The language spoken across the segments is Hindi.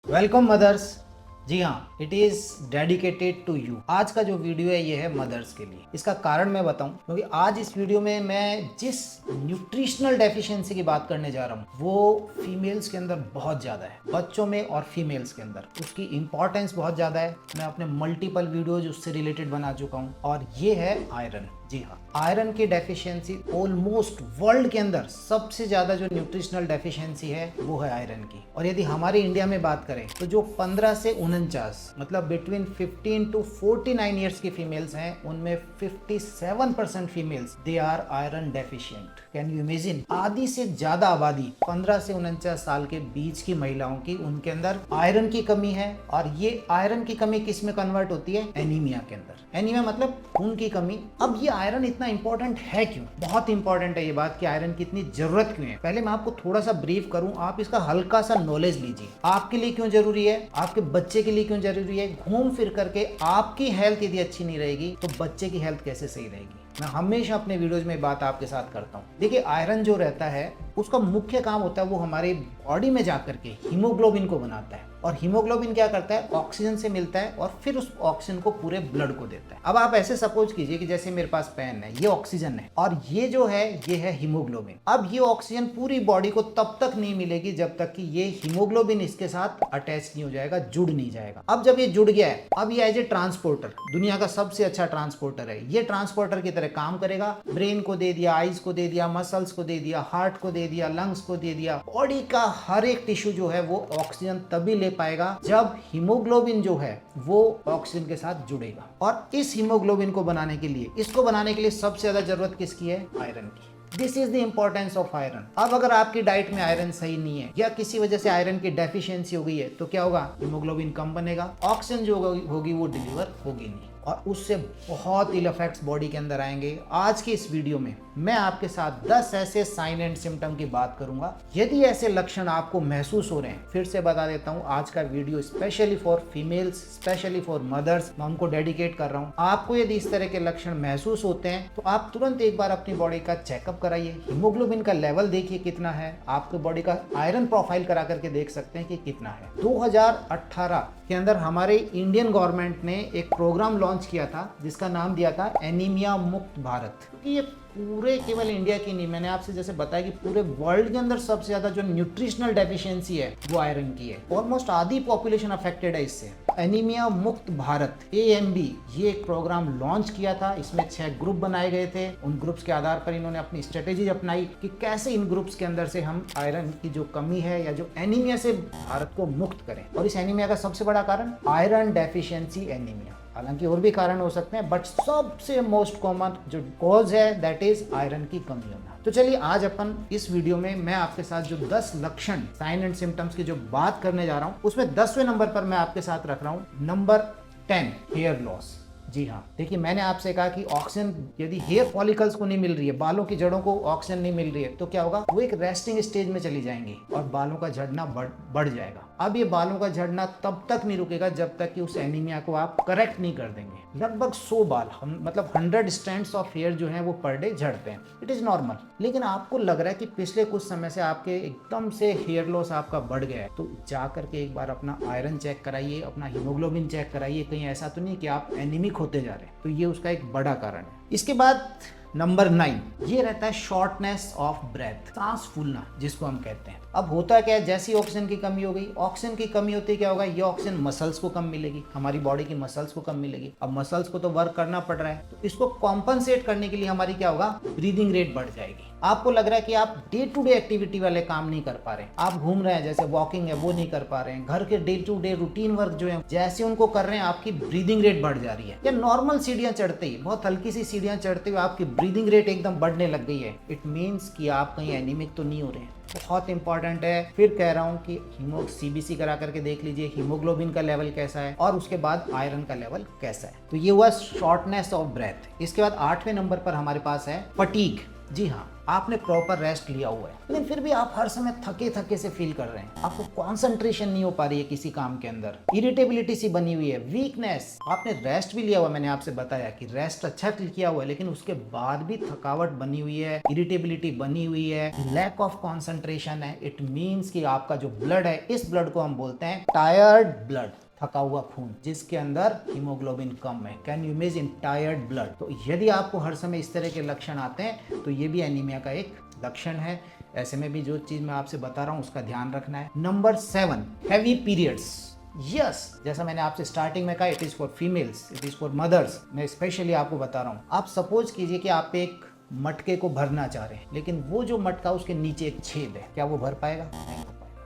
Welcome mothers. जी हाँ, it is dedicated to you. आज का जो वीडियो है ये है मदर्स के लिए। इसका कारण मैं बताऊं क्योंकि आज इस वीडियो में मैं जिस न्यूट्रिशनल डेफिशिएंसी की बात करने जा रहा हूँ वो फीमेल्स के अंदर बहुत ज़्यादा है, बच्चों में और फीमेल्स के अंदर उसकी इंपॉर्टेंस बहुत ज़्यादा है। मैं अपने मल्टीपल वीडियोज उससे रिलेटेड बना चुका हूँ और ये है आयरन। जी हाँ, आयरन की डेफिशिएंसी ऑलमोस्ट वर्ल्ड के अंदर सबसे ज्यादा जो न्यूट्रिशनल डेफिशिएंसी है वो है आयरन की। और यदि हमारे इंडिया में बात करें तो जो 15 से 49 मतलब बिटवीन 15 टू 49 ईयर्स की फीमेल्स हैं उनमें 57% females they are iron deficient. Can you imagine? आधी से ज्यादा आबादी 15 से 49 साल के बीच की महिलाओं की, उनके अंदर आयरन की कमी है। और ये आयरन की कमी किस में कन्वर्ट होती है? एनीमिया के अंदर। एनीमिया मतलब खून की कमी। अब ये आयरन इतना इंपॉर्टेंट है क्यों? बहुत इंपॉर्टेंट है ये बात कि आयरन की इतनी जरूरत क्यों है। पहले मैं आपको थोड़ा सा ब्रीफ करूं, आप इसका हल्का सा नॉलेज लीजिए। आपके लिए क्यों जरूरी है, आपके बच्चे के लिए क्यों जरूरी है। घूम फिर करके आपकी हेल्थ यदि अच्छी नहीं रहेगी तो बच्चे की हेल्थ कैसे सही रहेगी। मैं हमेशा अपने वीडियोज में बात आपके साथ करता हूँ। देखिए, आयरन जो रहता है उसका मुख्य काम होता है वो हमारे बॉडी में जाकर के हीमोग्लोबिन को बनाता है। और हीमोग्लोबिन क्या करता है? ऑक्सीजन से मिलता है और फिर उस ऑक्सीजन को पूरे ब्लड को देता है। अब आप ऐसे सपोज कीजिए कि जैसे मेरे पास पेन है, ये ऑक्सीजन है और ये जो है ये है हीमोग्लोबिन। अब ये ऑक्सीजन पूरी बॉडी को तब तक नहीं मिलेगी जब तक कि ये हीमोग्लोबिन इसके साथ अटैच नहीं हो जाएगा, जुड़ नहीं जाएगा। अब जब ये जुड़ गया है, अब ये एज ए ट्रांसपोर्टर, दुनिया का सबसे अच्छा ट्रांसपोर्टर है। ये ट्रांसपोर्टर की तरह काम करेगा। ब्रेन को दे दिया, आईज को दे दिया, मसल्स को दे दिया, हार्ट को दे दिया, लंग्स को दे दिया। बॉडी का हर एक टिश्यू जो है वो ऑक्सीजन तभी ले पाएगा जब हीमोग्लोबिन जो है वो ऑक्सीजन के साथ जुड़ेगा। और इस हीमोग्लोबिन को बनाने के लिए, इसको बनाने के लिए सबसे ज्यादा जरूरत किसकी है? आयरन की। This is the importance of iron. अब अगर आपकी डाइट में आयरन सही नहीं है या किसी वजह से आयरन की डेफिशिएंसी हो गई है तो क्या होगा? हीमोग्लोबिन कम बनेगा, ऑक्सीजन जो होगी वो डिलीवर होगी नहीं और उससे बहुत इल इफेक्ट्स बॉडी के अंदर आएंगे। आज की इस वीडियो में मैं आपके साथ 10 ऐसे साइन एंड सिम्टम की बात करूंगा। यदि ऐसे लक्षण आपको महसूस हो रहे हैं, फिर से बता देता हूं, आज का video specially for females, specially for mothers, मैं उनको डेडिकेट कर रहा हूं। आपको यदि इस तरह के लक्षण महसूस होते हैं तो आप तुरंत एक बार अपनी बॉडी का चेकअप कराइए। हीमोग्लोबिन का लेवल देखिए कितना है, आपके बॉडी का आयरन प्रोफाइल करा करके देख सकते हैं कि कितना है। 2018 के अंदर हमारे इंडियन गवर्नमेंट ने एक प्रोग्राम लॉन्च किया था जिसका नाम दिया था एनीमिया मुक्त भारत। क्योंकि ये पूरे केवल इंडिया की नहीं, मैंने आपसे जैसे बताया कि पूरे वर्ल्ड के अंदर सबसे ज्यादा जो न्यूट्रिशनल डेफिशिएंसी है वो आयरन की है। ऑलमोस्ट आधी पॉपुलेशन अफेक्टेड है इससे। एनीमिया मुक्त भारत AMB ये एक प्रोग्राम लॉन्च किया था। इसमें 6 ग्रुप बनाए गए थे। उन ग्रुप्स के आधार पर इन्होंने अपनी स्ट्रेटेजी अपनाई कि कैसे इन ग्रुप्स के अंदर से हम आयरन की जो कमी है या जो एनीमिया से भारत को मुक्त करें। और इस एनीमिया का सबसे बड़ा कारण आयरन डेफिशिएंसी एनीमिया। हालांकि और भी कारण हो सकते हैं बट सबसे मोस्ट कॉमन जो कॉज है दैट इज आयरन की कमी होना। तो चलिए आज अपन इस वीडियो में मैं आपके साथ जो 10 लक्षण, साइन एंड सिम्टम्स की जो बात करने जा रहा हूं उसमें 10वें नंबर पर मैं आपके साथ रख रहा हूं नंबर 10, हेयर लॉस। जी हाँ, देखिए मैंने आपसे कहा कि ऑक्सीजन यदि हेयर फॉलिकल्स को नहीं मिल रही है, बालों की जड़ों को ऑक्सीजन नहीं मिल रही है तो क्या होगा? वो एक रेस्टिंग स्टेज में चली जाएंगी और बालों का झड़ना बढ़ जाएगा। अब ये बालों का झड़ना तब तक नहीं रुकेगा जब तक कि उस एनीमिया को आप करेक्ट नहीं कर देंगे। लगभग 100 बाल मतलब 100 स्ट्रैंड्स ऑफ हेयर जो है वो पर डे झड़ते हैं। It is normal. लेकिन आपको लग रहा है कि पिछले कुछ समय से आपके एकदम से हेयर लॉस आपका बढ़ गया है तो जा करके एक बार अपना आयरन चेक कराइए, अपना हीमोग्लोबिन चेक कराइए। कहीं ऐसा तो नहीं कि आप एनीमिक होते जा रहे हैं। तो ये उसका एक बड़ा कारण है। इसके बाद नंबर 9 ये रहता है शॉर्टनेस ऑफ ब्रेथ, सांस फूलना जिसको हम कहते हैं। अब होता क्या है, जैसी ऑक्सीजन की कमी हो गई, ऑक्सीजन की कमी होती क्या होगा? ये ऑक्सीजन मसल्स को कम मिलेगी, हमारी बॉडी की मसल्स को कम मिलेगी। अब मसल्स को तो वर्क करना पड़ रहा है तो इसको कॉम्पनसेट करने के लिए हमारी क्या होगा? ब्रीदिंग रेट बढ़ जाएगी। आपको लग रहा है कि आप डे टू डे एक्टिविटी वाले काम नहीं कर पा रहे, आप घूम रहे हैं, जैसे वॉकिंग है वो नहीं कर पा रहे हैं, घर के day to day routine work जो है जैसे उनको कर रहे हैं, आपकी ब्रीदिंग रेट बढ़ जा रही है। या नॉर्मल सीढ़ियां चढ़ते ही, बहुत हल्की सी सीढ़ियां चढ़ते हुए आपकी ब्रीदिंग रेट एकदम बढ़ने लग गई है, इट मीन्स कि आप कहीं एनीमिक तो नहीं हो रहे हैं। बहुत इंपॉर्टेंट है। फिर कह रहा हूं कि CBC करा करके देख लीजिए हीमोग्लोबिन का लेवल कैसा है और उसके बाद आयरन का लेवल कैसा है। तो ये हुआ शॉर्टनेस ऑफ ब्रेथ। इसके बाद 8वें नंबर पर हमारे पास है फटीग। जी हाँ, आपने प्रॉपर रेस्ट लिया हुआ है, लेकिन फिर भी आप हर समय थके थके से फील कर रहे हैं, आपको कॉन्सेंट्रेशन नहीं हो पा रही है किसी काम के अंदर, इरिटेबिलिटी सी बनी हुई है, वीकनेस, आपने रेस्ट भी लिया हुआ, मैंने आपसे बताया कि रेस्ट अच्छा किया हुआ है, लेकिन उसके बाद भी थकावट बनी हुई है, इरिटेबिलिटी बनी हुई है, लैक ऑफ कॉन्सेंट्रेशन है, इट मीन्स कि आपका जो ब्लड है, इस ब्लड को हम बोलते हैं टायर्ड ब्लड, थका हुआ खून, जिसके अंदर हीमोग्लोबिन कम है। Can you imagine tired blood? तो यदि आपको हर समय इस तरह के लक्षण आते हैं तो ये भी एनीमिया का एक लक्षण है। ऐसे में भी जो चीज मैं आपसे बता रहा हूं उसका ध्यान रखना है। Number 7, heavy periods. यस, जैसा मैंने आपसे स्टार्टिंग में कहा, it is for females, it is for mothers. मैं स्पेशली आपको बता रहा हूं, आप सपोज कीजिए कि आप एक मटके को भरना चाह रहे हैं, लेकिन वो जो मटका उसके नीचे एक छेद है, क्या वो भर पाएगा? नहीं।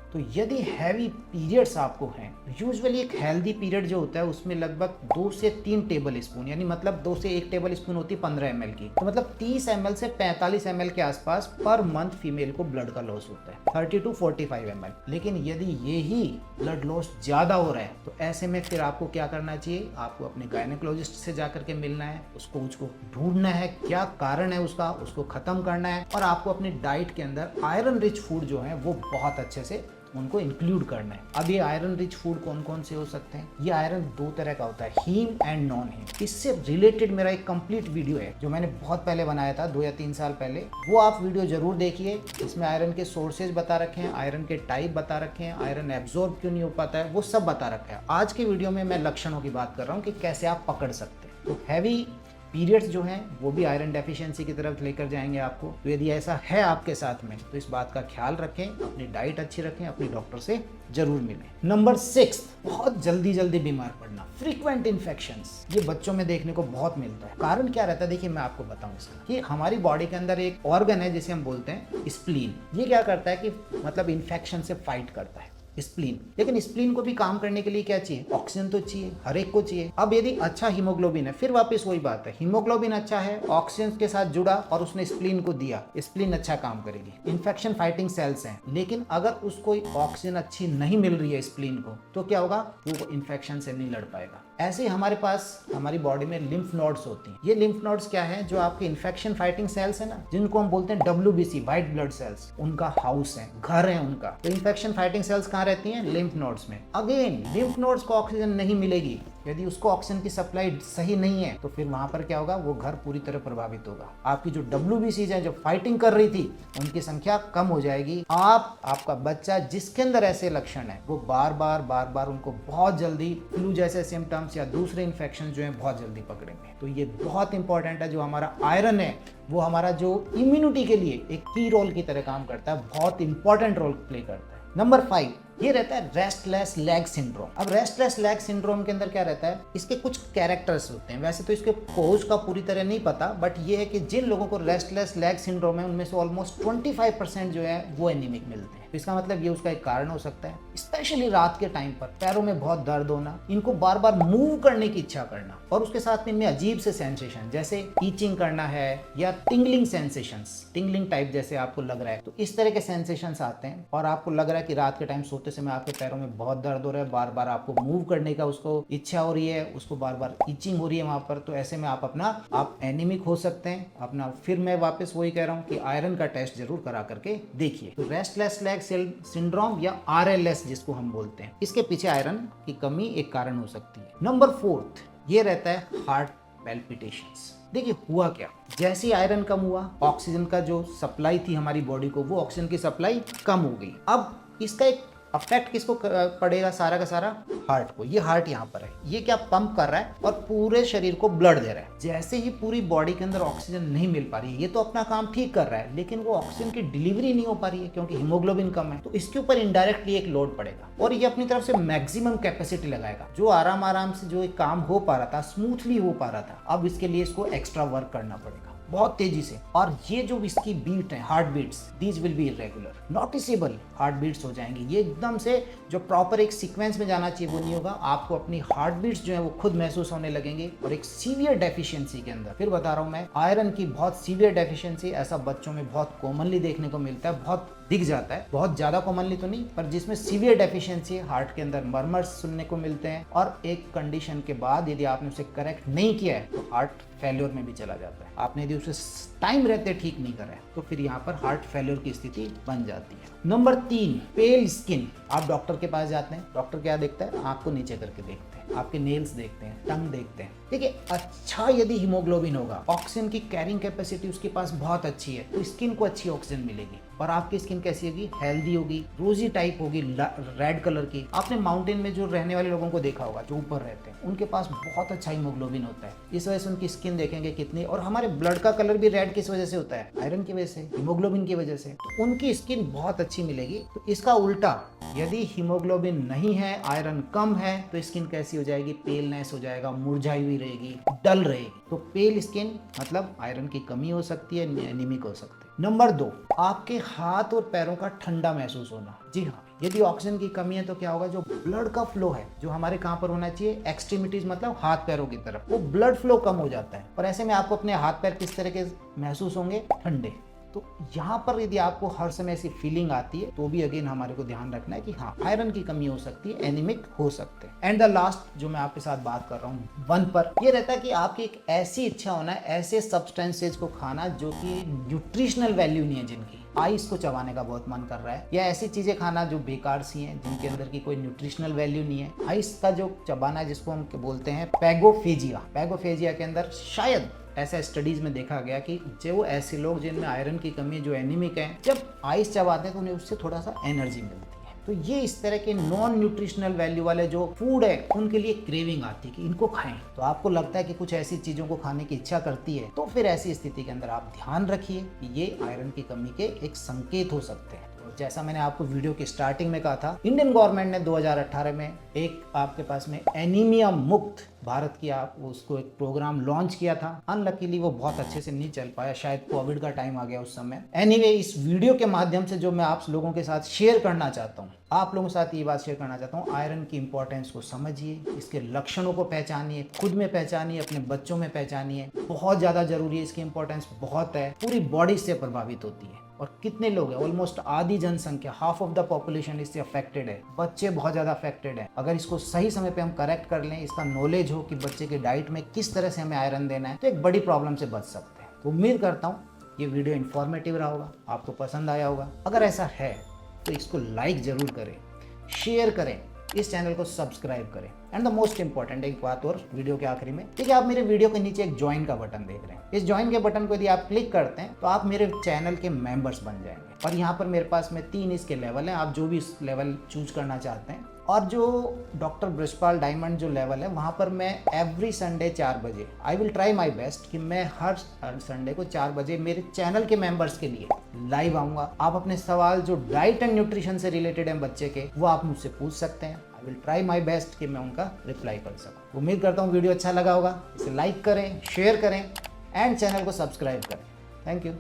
तो यदि हैवी पीरियड्स आपको हैं, यूजुअली एक हेल्दी पीरियड जो होता है उसमें लगभग 2 से 3 टेबल स्पून, यानी मतलब 2 से 1 टेबल स्पून होती है 15 ml की, तो मतलब 30 ml से 45 ml के आसपास पर मंथ फीमेल को ब्लड का लॉस होता है, 30 to 45 ml। लेकिन यदि यही ब्लड लॉस ज्यादा हो रहा है तो ऐसे में फिर आपको क्या करना चाहिए? आपको अपने गायनेकोलॉजिस्ट से जाकर के मिलना है, उसको ढूंढना है क्या कारण है उसका, उसको खत्म करना है, और आपको अपनी डाइट के अंदर आयरन रिच फूड जो है वो बहुत अच्छे से उनको इंक्लूड करना है। अब ये आयरन रिच फूड कौन कौन से हो सकते हैं? ये आयरन 2 तरह का होता है, हीम एंड नॉन हीम। इससे रिलेटेड मेरा एक कंप्लीट वीडियो है जो मैंने बहुत पहले बनाया था, 2 या 3 साल पहले, वो आप वीडियो जरूर देखिए। इसमें आयरन के सोर्सेज बता रखे हैं, आयरन के टाइप बता रखे हैं, आयरन एब्जॉर्ब क्यों नहीं हो पाता है, वो सब बता रखा है। आज के वीडियो में मैं लक्षणों की बात कर रहा हूँ कि कैसे आप पकड़ सकते हैं। तो हैवी पीरियड्स जो हैं वो भी आयरन डेफिशिएंसी की तरफ लेकर जाएंगे आपको। तो यदि ऐसा है आपके साथ में तो इस बात का ख्याल रखें, अपनी डाइट अच्छी रखें, अपनी डॉक्टर से जरूर मिलें। नंबर 6, बहुत जल्दी बीमार पड़ना, फ्रीक्वेंट इन्फेक्शंस। ये बच्चों में देखने को बहुत मिलता है। कारण क्या रहता है? देखिए मैं आपको बताऊं इसका। ये हमारी बॉडी के अंदर एक ऑर्गन है जिसे हम बोलते हैं स्प्लीन। ये क्या करता है कि मतलब इन्फेक्शन से फाइट करता है, स्प्लीन। लेकिन स्प्लीन को भी काम करने के लिए क्या चाहिए? ऑक्सीजन तो चाहिए, हर एक को चाहिए। अब यदि अच्छा हीमोग्लोबिन है, फिर वापस वही बात है, हीमोग्लोबिन अच्छा है, ऑक्सीजन के साथ जुड़ा और उसने स्प्लीन को दिया, स्प्लीन अच्छा काम करेगी, इन्फेक्शन फाइटिंग सेल्स हैं। लेकिन अगर उसको ऑक्सीजन अच्छी नहीं मिल रही है स्प्लीन को, तो क्या होगा? वो इन्फेक्शन से नहीं लड़ पाएगा। ऐसे ही हमारे पास हमारी बॉडी में लिम्फ नोड्स होती हैं। ये लिम्फ नोड्स क्या है? जो आपके इन्फेक्शन फाइटिंग सेल्स है ना, जिनको हम बोलते हैं WBC, व्हाइट ब्लड सेल्स, उनका हाउस है, घर है उनका। तो इन्फेक्शन फाइटिंग सेल्स कहाँ रहती हैं? लिम्फ नोड्स में। अगेन लिम्फ नोड्स को ऑक्सीजन नहीं मिलेगी, यदि उसको ऑक्सीजन की सप्लाई सही नहीं है तो फिर वहां पर क्या होगा? वो घर पूरी तरह प्रभावित होगा। आपकी जो WBCs हैं जो फाइटिंग कर रही थी उनकी संख्या कम हो जाएगी। आपका बच्चा जिसके अंदर ऐसे लक्षण है वो बार बार उनको बहुत जल्दी फ्लू जैसे सिम्टम्स या दूसरे इन्फेक्शन जो है बहुत जल्दी पकड़ेंगे। तो ये बहुत इंपॉर्टेंट है। जो हमारा आयरन है वो हमारा जो इम्यूनिटी के लिए एक की रोल की तरह काम करता है, बहुत इंपॉर्टेंट रोल प्ले करता है। नंबर 5 ये रहता है रेस्टलेस लेग सिंड्रोम। अब रेस्टलेस लेग सिंड्रोम के अंदर क्या रहता है? इसके कुछ कैरेक्टर्स होते हैं। वैसे तो इसके कोज का पूरी तरह नहीं पता, बट ये है कि जिन लोगों को रेस्टलेस लेग सिंड्रोम है उनमें से ऑलमोस्ट 25% जो है वो एनीमिक मिलते हैं। तो इसका मतलब ये उसका एक कारण हो सकता है। स्पेशली रात के टाइम पर पैरों में बहुत दर्द होना, इनको बार बार मूव करने की इच्छा करना, और उसके साथ में इनमें अजीब से सेंसेशन जैसे ईचिंग करना है या टिंगलिंग सेंसेशंस, टिंगलिंग टाइप जैसे आपको लग रहा है, तो इस तरह के सेंसेशंस आते हैं। और आपको लग रहा है कि रात के टाइम सोते समय आपके पैरों में बहुत दर्द हो रहा है, बार बार आपको मूव करने का उसको इच्छा हो रही है, उसको बार बार ईचिंग हो रही है वहां पर। तो ऐसे में आप एनीमिक हो सकते हैं अपना। फिर मैं वापस वही कह रहा हूँ कि आयरन का टेस्ट जरूर करा करके देखिए। तो रेस्टलेस लेग सिंड्रोम या RLS जिसको हम बोलते हैं, इसके पीछे आयरन की कमी एक कारण हो सकती है। नंबर 4 ये रहता है हार्ट पैल्पिटेशंस। देखिए हुआ क्या? जैसे ही आयरन कम हुआ, ऑक्सीजन का जो सप्लाई थी हमारी बॉडी को, वो ऑक्सीजन की सप्लाई कम हो गई। अब इसका एक अफेक्ट किसको पड़ेगा? सारा का सारा हार्ट को। ये हार्ट यहाँ पर है, ये क्या पंप कर रहा है और पूरे शरीर को ब्लड दे रहा है। जैसे ही पूरी बॉडी के अंदर ऑक्सीजन नहीं मिल पा रही है, ये तो अपना काम ठीक कर रहा है, लेकिन वो ऑक्सीजन की डिलीवरी नहीं हो पा रही है क्योंकि हीमोग्लोबिन कम है। तो इसके ऊपर इनडायरेक्टली एक लोड पड़ेगा और ये अपनी तरफ से मैक्सिमम कैपेसिटी लगाएगा। जो आराम से जो एक काम हो पा रहा था, स्मूथली हो पा रहा था, अब इसके लिए इसको एक्स्ट्रा वर्क करना पड़ेगा बहुत तेजी से। और ये जो इसकी बीट है, heart beats, these will be irregular, noticeable heart beats हो जाएंगी। ये एकदम से जो प्रॉपर एक सीक्वेंस में जाना चाहिए वो नहीं होगा। आपको अपनी हार्ट बीट्स जो है वो खुद महसूस होने लगेंगे और एक सीवियर डेफिशिएंसी के अंदर, फिर बता रहा हूँ मैं, आयरन की बहुत सीवियर डेफिशिएंसी ऐसा बच्चों में बहुत कॉमनली देखने को मिलता है। बहुत दिख जाता है, बहुत ज़्यादा कॉमनली तो नहीं, पर जिसमें सीवियर डेफिशिएंसी है, हार्ट के अंदर मरमर्स सुनने को मिलते हैं, और एक कंडीशन के बाद यदि आपने उसे करेक्ट नहीं किया है तो हार्ट फेल्योर में भी चला जाता है। आपने यदि उसे टाइम रहते ठीक नहीं करा है तो फिर यहाँ पर हार्ट फेल्योर की स्थिति बन जाती है। नंबर 3, पेल स्किन। आप डॉक्टर के पास जाते हैं, डॉक्टर क्या देखता है? आँख को नीचे करके देखते हैं, आपके नेल्स देखते हैं, टंग देखते हैं। देखिए, अच्छा यदि हीमोग्लोबिन होगा, ऑक्सीजन की कैरिंग कैपेसिटी उसके पास बहुत अच्छी है, तो स्किन को अच्छी ऑक्सीजन मिलेगी। और आपकी स्किन कैसी होगी? हेल्दी होगी, रोजी टाइप होगी, रेड कलर की। आपने माउंटेन में जो रहने वाले लोगों को देखा होगा, जो ऊपर रहते हैं, उनके पास बहुत अच्छा हीमोग्लोबिन होता है। इस वजह से उनकी स्किन देखेंगे कितनी, और हमारे ब्लड का कलर भी रेड किस वजह से होता है? आयरन की वजह से, हीमोग्लोबिन की वजह से। तो उनकी स्किन बहुत अच्छी मिलेगी। तो इसका उल्टा, यदि हीमोग्लोबिन नहीं है, आयरन कम है, तो स्किन कैसी हो जाएगी? पेलनेस हो जाएगा, मुरझाई हुई रहेगी, डल रहेगी। तो पेल स्किन मतलब आयरन की कमी हो सकती है, एनीमिक हो सकती है। नंबर 2, आपके हाथ और पैरों का ठंडा महसूस होना। जी हाँ, यदि ऑक्सीजन की कमी है तो क्या होगा? जो ब्लड का फ्लो है, जो हमारे कहाँ पर होना चाहिए? एक्सट्रीमिटीज मतलब हाथ पैरों की तरफ, वो ब्लड फ्लो कम हो जाता है। और ऐसे में आपको अपने हाथ पैर किस तरह के महसूस होंगे? ठंडे। तो यहाँ पर यदि आपको हर समय ऐसी फीलिंग आती है तो भी अगेन हमारे को ध्यान रखना है कि हाँ, आयरन की कमी हो सकती है, एनीमिक हो सकते हैं। एंड द लास्ट जो मैं आपके साथ बात कर रहा हूँ 1 पर, ये रहता है कि आपकी एक ऐसी इच्छा होना है, ऐसे सब्सटेंसेज को खाना जो कि न्यूट्रिशनल वैल्यू नहीं है, जिनकी आइस को चबाने का बहुत मन कर रहा है, या ऐसी चीजें खाना जो बेकार सी हैं, जिनके अंदर की कोई न्यूट्रिशनल वैल्यू नहीं है। आइस का जो चबाना है, जिसको हम बोलते हैं पैगोफेजिया, पैगोफेजिया के अंदर शायद ऐसा स्टडीज में देखा गया कि जो ऐसे लोग जिनमें आयरन की कमी, जो एनीमिक हैं, जब आइस चबाते हैं तो उन्हें उससे थोड़ा सा एनर्जी मिलती है। तो ये इस तरह के नॉन न्यूट्रिशनल वैल्यू वाले जो फूड है, उनके लिए क्रेविंग आती है कि इनको खाएं। तो आपको लगता है कि कुछ ऐसी चीजों को खाने की इच्छा करती है, तो फिर ऐसी स्थिति के अंदर आप ध्यान रखिए कि ये आयरन की कमी के एक संकेत हो सकते हैं। जैसा मैंने आपको वीडियो की स्टार्टिंग में कहा था, इंडियन गवर्नमेंट ने 2018 में एक आपके पास में एनीमिया मुक्त भारत की आप उसको एक प्रोग्राम लॉन्च किया था। अनलकीली वो बहुत अच्छे से नहीं चल पाया, शायद कोविड का टाइम आ गया उस समय। एनीवे, इस वीडियो के माध्यम से जो मैं आप लोगों के साथ शेयर करना चाहता हूँ, आप लोगों के साथ ये बात शेयर करना चाहता हूँ, आयरन की इंपॉर्टेंस को समझिए, इसके लक्षणों को पहचानिए, खुद में पहचानिए, अपने बच्चों में पहचानिए। बहुत ज़्यादा जरूरी है, इसकी इंपॉर्टेंस बहुत है, पूरी बॉडी से प्रभावित होती है। और कितने लोग हैं? ऑलमोस्ट आधी जनसंख्या, हाफ ऑफ द पॉपुलेशन इससे अफेक्टेड है। बच्चे बहुत ज़्यादा अफेक्टेड है। अगर इसको सही समय पे हम करेक्ट कर लें, इसका नॉलेज हो कि बच्चे के डाइट में किस तरह से हमें आयरन देना है, तो एक बड़ी प्रॉब्लम से बच सकते हैं। तो उम्मीद करता हूँ ये वीडियो इन्फॉर्मेटिव रहा होगा, आपको पसंद आया होगा। अगर ऐसा है तो इसको लाइक ज़रूर करें, शेयर करें, इस चैनल को सब्सक्राइब करें। एंड द मोस्ट इंपॉर्टेंट एक बात और वीडियो के आखिरी में, देखिए आप मेरे वीडियो के नीचे एक ज्वाइन का बटन देख रहे हैं। इस ज्वाइन के बटन को यदि आप क्लिक करते हैं तो आप मेरे चैनल के मेंबर्स बन जाएंगे। और यहाँ पर मेरे पास में 3 इसके लेवल हैं, आप जो भी इस लेवल चूज करना चाहते हैं। और जो डॉक्टर ब्रिजपाल डायमंड जो लेवल है, वहाँ पर मैं एवरी संडे 4 बजे, I will try my best कि मैं हर संडे को 4 बजे मेरे चैनल के मेंबर्स के लिए लाइव आऊँगा। आप अपने सवाल जो डाइट एंड न्यूट्रिशन से रिलेटेड हैं बच्चे के, वो आप मुझसे पूछ सकते हैं। I will try my best कि मैं उनका रिप्लाई कर सकूँ। उम्मीद करता हूँ वीडियो अच्छा लगा होगा। इसे लाइक करें, शेयर करें एंड चैनल को सब्सक्राइब करें। Thank you.